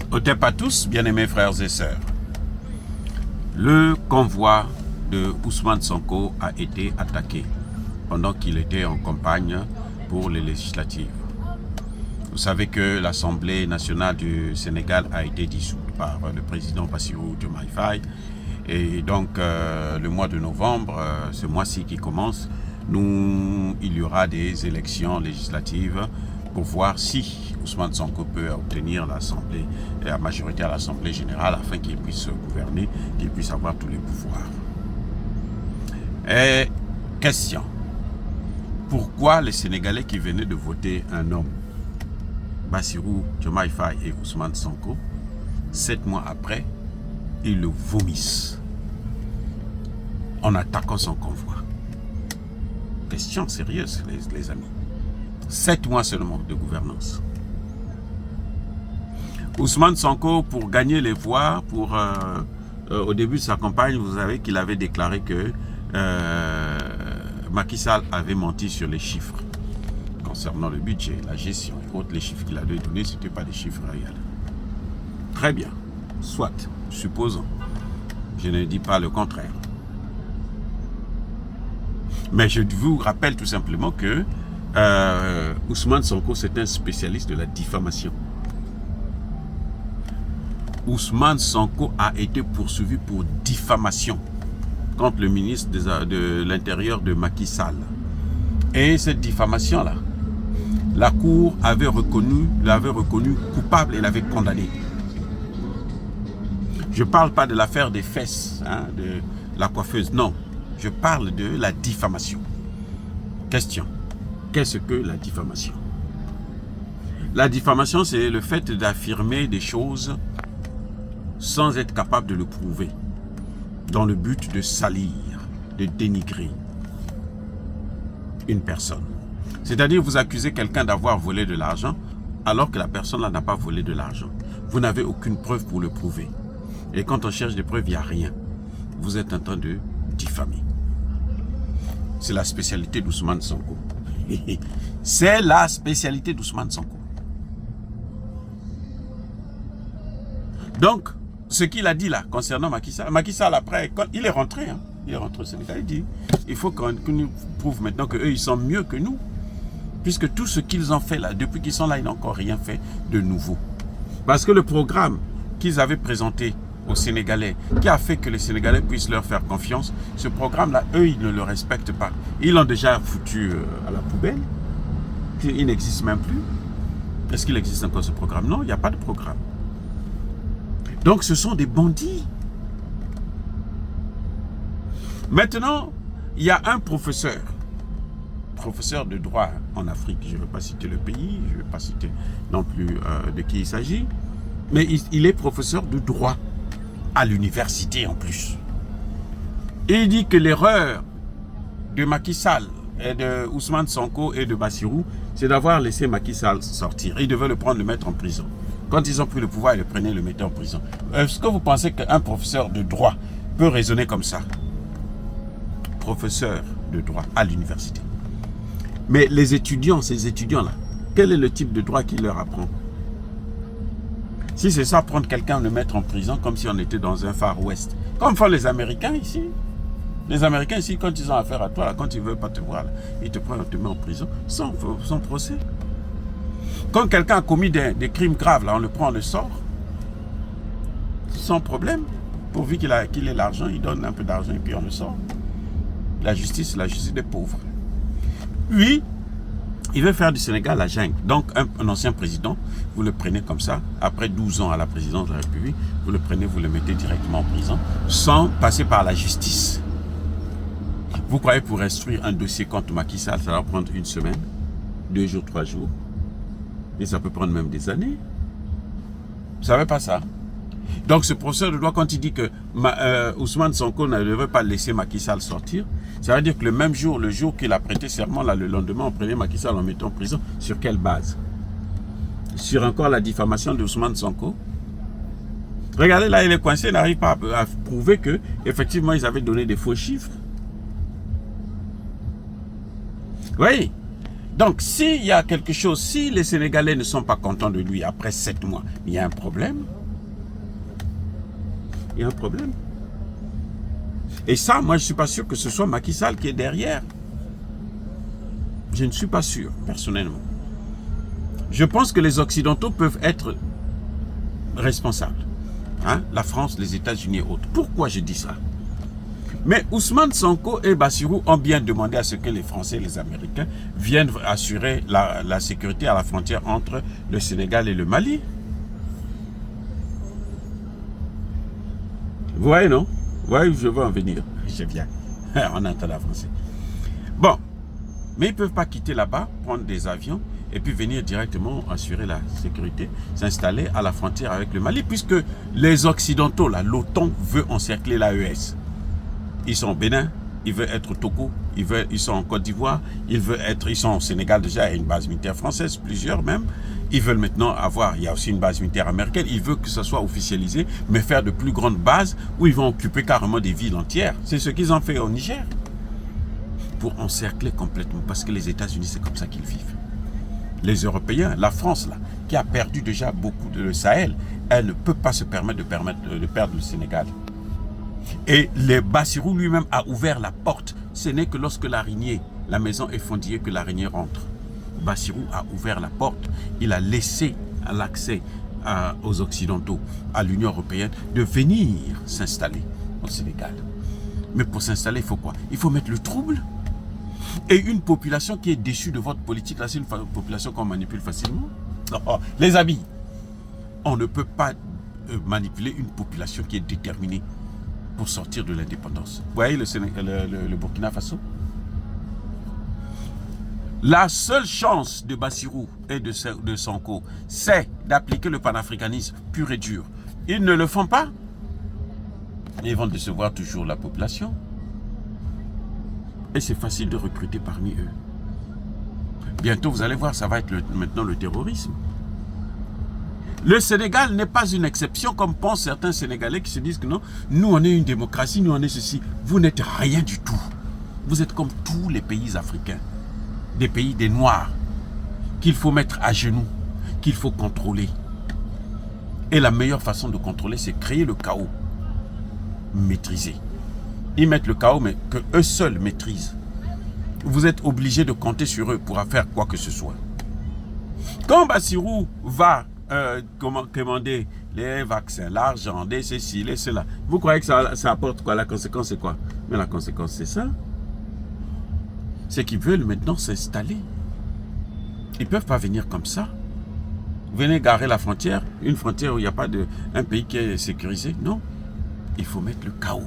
Otep à tous, bien-aimés frères et sœurs. Le convoi de Ousmane Sonko a été attaqué pendant qu'il était en campagne pour les législatives. Vous savez que l'Assemblée nationale du Sénégal a été dissoute par le président Bassirou Diomaye Faye. Et donc, le mois de novembre, ce mois-ci qui commence, il y aura des élections législatives pour voir si Ousmane Sonko peut obtenir la majorité à l'Assemblée générale afin qu'il puisse gouverner, qu'il puisse avoir tous les pouvoirs. Et question, pourquoi les Sénégalais qui venaient de voter un homme, Bassirou Diomaye Faye et Ousmane Sonko, 7 mois après, ils le vomissent en attaquant son convoi? Question sérieuse, les amis. 7 mois seulement de gouvernance. Ousmane Sonko, pour gagner les voix, au début de sa campagne, vous savez qu'il avait déclaré que Macky Sall avait menti sur les chiffres concernant le budget, la gestion et autres. Les chiffres qu'il avait donnés, ce n'étaient pas des chiffres réels. Très bien, soit, supposons. Je ne dis pas le contraire. Mais je vous rappelle tout simplement que Ousmane Sonko, c'est un spécialiste de la diffamation. Ousmane Sonko a été poursuivi pour diffamation contre le ministre de l'Intérieur de Macky Sall. Et cette diffamation-là, la Cour l'avait reconnu coupable et l'avait condamné. Je ne parle pas de l'affaire des fesses, de la coiffeuse, non. Je parle de la diffamation. Question. Qu'est-ce que la diffamation? La diffamation, c'est le fait d'affirmer des choses sans être capable de le prouver, dans le but de salir, de dénigrer une personne. C'est-à-dire, vous accusez quelqu'un d'avoir volé de l'argent, alors que la personne n'a pas volé de l'argent. Vous n'avez aucune preuve pour le prouver. Et quand on cherche des preuves, il n'y a rien. Vous êtes en train de diffamer. C'est la spécialité d'Ousmane Sonko. C'est la spécialité d'Ousmane Sonko. Donc, ce qu'il a dit là, concernant Macky Sall après, quand il est rentré, il est rentré au Sénégal, il dit, il faut qu'on nous prouve maintenant qu'eux, ils sont mieux que nous. Puisque tout ce qu'ils ont fait là, depuis qu'ils sont là, ils n'ont encore rien fait de nouveau. Parce que le programme qu'ils avaient présenté aux Sénégalais, qui a fait que les Sénégalais puissent leur faire confiance, ce programme-là, eux, ils ne le respectent pas. Ils l'ont déjà foutu à la poubelle. Il n'existe même plus. Est-ce qu'il existe encore ce programme? Non, il n'y a pas de programme. Donc, ce sont des bandits. Maintenant, il y a un professeur de droit en Afrique. Je ne vais pas citer le pays, je ne vais pas citer non plus de qui il s'agit, mais il est professeur de droit à l'université en plus. Et il dit que l'erreur de Macky Sall et de Ousmane Sonko et de Bassirou, c'est d'avoir laissé Macky Sall sortir. Ils devaient le prendre, le mettre en prison. Quand ils ont pris le pouvoir, ils le prenaient, le mettaient en prison. Est-ce que vous pensez qu'un professeur de droit peut raisonner comme ça? Professeur de droit à l'université. Mais les étudiants, ces étudiants-là, quel est le type de droit qu'il leur apprend? Si c'est ça, prendre quelqu'un, le mettre en prison comme si on était dans un Far West. Comme font les Américains ici. Les Américains ici, quand ils ont affaire à toi, là, quand ils ne veulent pas te voir, là, ils te prennent, te mettent en prison sans procès. Quand quelqu'un a commis des crimes graves, là, on le prend, on le sort. Sans problème. Pourvu qu'il ait l'argent, il donne un peu d'argent et puis on le sort. La justice des pauvres. Oui. Il veut faire du Sénégal la jungle. Donc, un ancien président, vous le prenez comme ça, après 12 ans à la présidence de la République, vous le prenez, vous le mettez directement en prison, sans passer par la justice. Vous croyez pour instruire un dossier contre Macky Sall, ça va prendre 1 semaine, 2 jours, 3 jours, et ça peut prendre même des années. Vous ne savez pas ça? Donc, ce professeur de droit, quand il dit que Ousmane Sonko ne devait pas laisser Macky Sall sortir, ça veut dire que le même jour, le jour qu'il a prêté serment, là, le lendemain, on prenait Macky Sall en mettant en prison. Sur quelle base? Sur encore la diffamation d'Ousmane Sonko? Regardez, là, il est coincé, il n'arrive pas à prouver que effectivement ils avaient donné des faux chiffres. Oui. Donc, s'il y a quelque chose, si les Sénégalais ne sont pas contents de lui après 7 mois, il y a un problème. Il y a un problème. Et ça, moi, je ne suis pas sûr que ce soit Macky Sall qui est derrière. Je ne suis pas sûr, personnellement. Je pense que les Occidentaux peuvent être responsables. Hein? La France, les États-Unis et autres. Pourquoi je dis ça? Mais Ousmane Sonko et Bassirou ont bien demandé à ce que les Français et les Américains viennent assurer la sécurité à la frontière entre le Sénégal et le Mali. Vous voyez, non? Vous voyez où je veux en venir? Je viens. On entend d'avancer. Bon. Mais ils ne peuvent pas quitter là-bas, prendre des avions et puis venir directement assurer la sécurité, s'installer à la frontière avec le Mali, puisque les Occidentaux, l'OTAN veut encercler l'AES. Ils sont au Bénin, ils veulent être au Togo, ils sont en Côte d'Ivoire, ils sont au Sénégal déjà, il y a une base militaire française, plusieurs même. Ils veulent maintenant il y a aussi une base militaire américaine, ils veulent que ça soit officialisé, mais faire de plus grandes bases où ils vont occuper carrément des villes entières. C'est ce qu'ils ont fait au Niger. Pour encercler complètement, parce que les États-Unis, c'est comme ça qu'ils vivent. Les Européens, la France, là, qui a perdu déjà beaucoup de le Sahel, elle ne peut pas se permettre de perdre le Sénégal. Et le Bassirou lui-même a ouvert la porte. Ce n'est que lorsque l'araignée, la maison est fondillée, que l'araignée rentre. Bassirou a ouvert la porte. Il a laissé l'accès aux Occidentaux, à l'Union européenne, de venir s'installer au Sénégal. Mais pour s'installer, il faut quoi? Il faut mettre le trouble. Et une population qui est déçue de votre politique, là, c'est une population qu'on manipule facilement. Oh, les amis, on ne peut pas manipuler une population qui est déterminée pour sortir de l'indépendance. Vous voyez le Burkina Faso? La seule chance de Bassirou et de Sonko, c'est d'appliquer le panafricanisme pur et dur. Ils ne le font pas. Ils vont décevoir toujours la population. Et c'est facile de recruter parmi eux. Bientôt, vous allez voir, ça va être maintenant le terrorisme. Le Sénégal n'est pas une exception, comme pensent certains Sénégalais qui se disent que non, nous on est une démocratie, nous on est ceci. Vous n'êtes rien du tout. Vous êtes comme tous les pays africains, des pays des Noirs, qu'il faut mettre à genoux, qu'il faut contrôler. Et la meilleure façon de contrôler, c'est créer le chaos, maîtriser. Ils mettent le chaos, mais que eux seuls maîtrisent. Vous êtes obligé de compter sur eux pour faire quoi que ce soit. Quand Bassirou va commander les vaccins, l'argent, des ceci, les cela, vous croyez que ça apporte quoi? La conséquence, c'est quoi? Mais la conséquence, c'est ça. C'est qu'ils veulent maintenant s'installer. Ils ne peuvent pas venir comme ça. Venez garer la frontière, une frontière où il n'y a pas un pays qui est sécurisé. Non. Il faut mettre le chaos.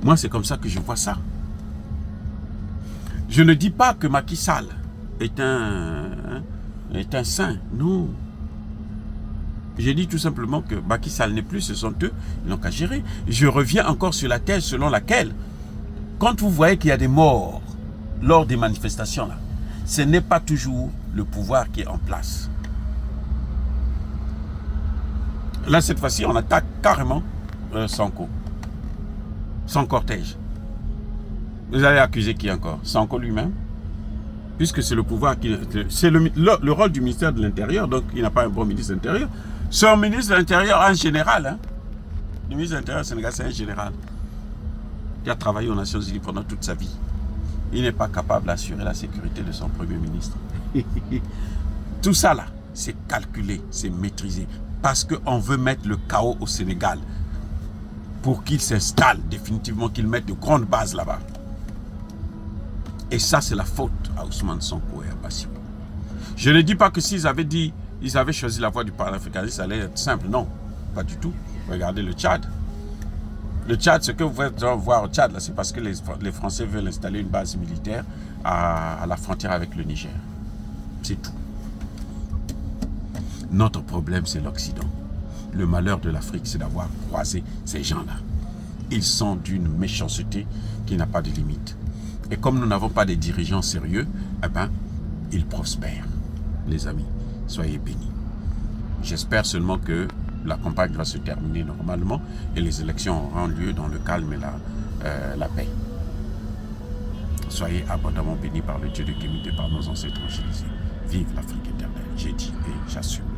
Moi, c'est comme ça que je vois ça. Je ne dis pas que Macky Sall est un saint. Non. J'ai dit tout simplement que Macky Sall n'est plus, ce sont eux, ils n'ont qu'à gérer. Je reviens encore sur la thèse selon laquelle, quand vous voyez qu'il y a des morts lors des manifestations, là, ce n'est pas toujours le pouvoir qui est en place. Là, cette fois-ci, on attaque carrément Sonko. Son cortège. Vous allez accuser qui encore? Sonko lui-même? Puisque c'est le pouvoir qui... C'est le rôle du ministère de l'Intérieur, donc il n'a pas un bon ministre de l'Intérieur. Son ministre de l'Intérieur en général, hein? Le ministre de l'Intérieur au Sénégal, c'est un général qui a travaillé aux Nations Unies pendant toute sa vie. Il n'est pas capable d'assurer la sécurité de son Premier ministre. Tout ça là, c'est calculé, c'est maîtrisé. Parce qu'on veut mettre le chaos au Sénégal. Pour qu'il s'installe définitivement, qu'il mette de grandes bases là-bas. Et ça, c'est la faute à Ousmane Sonko et à Bassirou. Je ne dis pas que s'ils avaient dit, ils avaient choisi la voie du panafricanisme, ça allait être simple. Non, pas du tout. Regardez le Tchad. Le Tchad, ce que vous pouvez voir au Tchad, c'est parce que les Français veulent installer une base militaire à la frontière avec le Niger. C'est tout. Notre problème, c'est l'Occident. Le malheur de l'Afrique, c'est d'avoir croisé ces gens-là. Ils sont d'une méchanceté qui n'a pas de limite. Et comme nous n'avons pas de dirigeants sérieux, eh ben, ils prospèrent. Les amis, soyez bénis. J'espère seulement que la campagne va se terminer normalement et les élections auront lieu dans le calme et la paix. Soyez abondamment bénis par le Dieu de Kémite et par nos ancêtres angélisés. Vive l'Afrique éternelle, j'ai dit et j'assume.